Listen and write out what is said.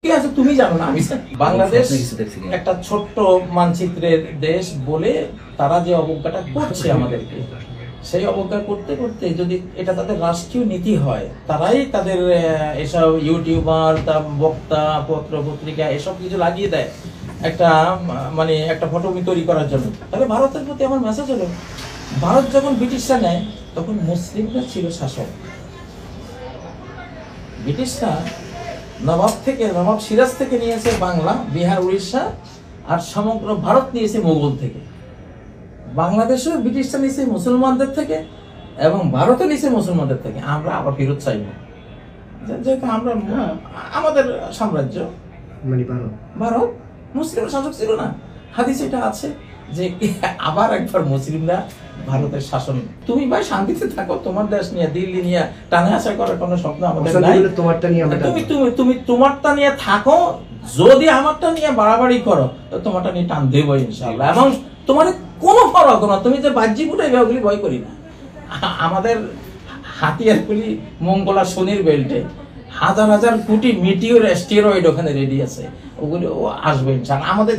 ঠিক আছে, তুমি জানো না, আমি বাংলাদেশ একটা ছোট্ট মানচিত্রের দেশ বলে তারা যে অবজ্ঞাটা করছে আমাদেরকে, সেই অবজ্ঞা করতে করতে যদি এটা তাদের রাষ্ট্রীয় নীতি হয়, তারাই তাদের এসব ইউটিউবার, বক্তা, পত্র পত্রিকা এসব কিছু লাগিয়ে দেয় একটা মানে একটা ফটোমি তৈরি করার জন্য, তাহলে ভারতের প্রতি আমার মেসেজ হলো, ভারত যখন ব্রিটিশরা নেয় তখন মুসলিমরা ছিল শাসক। ব্রিটিশরা নবাব সিরাজ থেকে নিয়েছে বাংলা, বিহার, উড়িষ্যা, আর সমগ্র ভারত নিয়েছে মোগল থেকে। বাংলাদেশও ব্রিটিশরা নিয়েছে মুসলমানদের থেকে এবং ভারতও নিয়েছে মুসলমানদের থেকে। আমরা আবার ফেরত চাই না, যেহেতু আমরা আমাদের সাম্রাজ্য মানে ভারত মুসলিম শাসক ছিল না। হাদিস এটা আছে যে আবার একবার মুসলিমরা ভারতের শাসন। তুমি ভাই শান্তিতে থাকো, তোমার দেশ নিয়ে, দিল্লি নিয়ে টানা আসা করার কোনো স্বপ্ন আমাদের নাই। তোমারটা নিয়ে তুমি তোমারটা নিয়ে থাকো, যদি আমারটা নিয়ে বাড়াবাড়ি করো তো তোমারটা নিয়ে টান দেবো ইনশাআল্লাহ। এবং তোমার কোনো ফরক না, তুমি যে বাহ্যিক উঠাইবে ওগুলি ভয় করি না। আমাদের হাতিয়ারগুলি মঙ্গলা শনির বেল্টে হাজার হাজার কোটি মিটিওর স্টেরয়েড ওখানে রেডি আছে, ওগুলো আসবে ইনশাআল্লাহ। আমাদের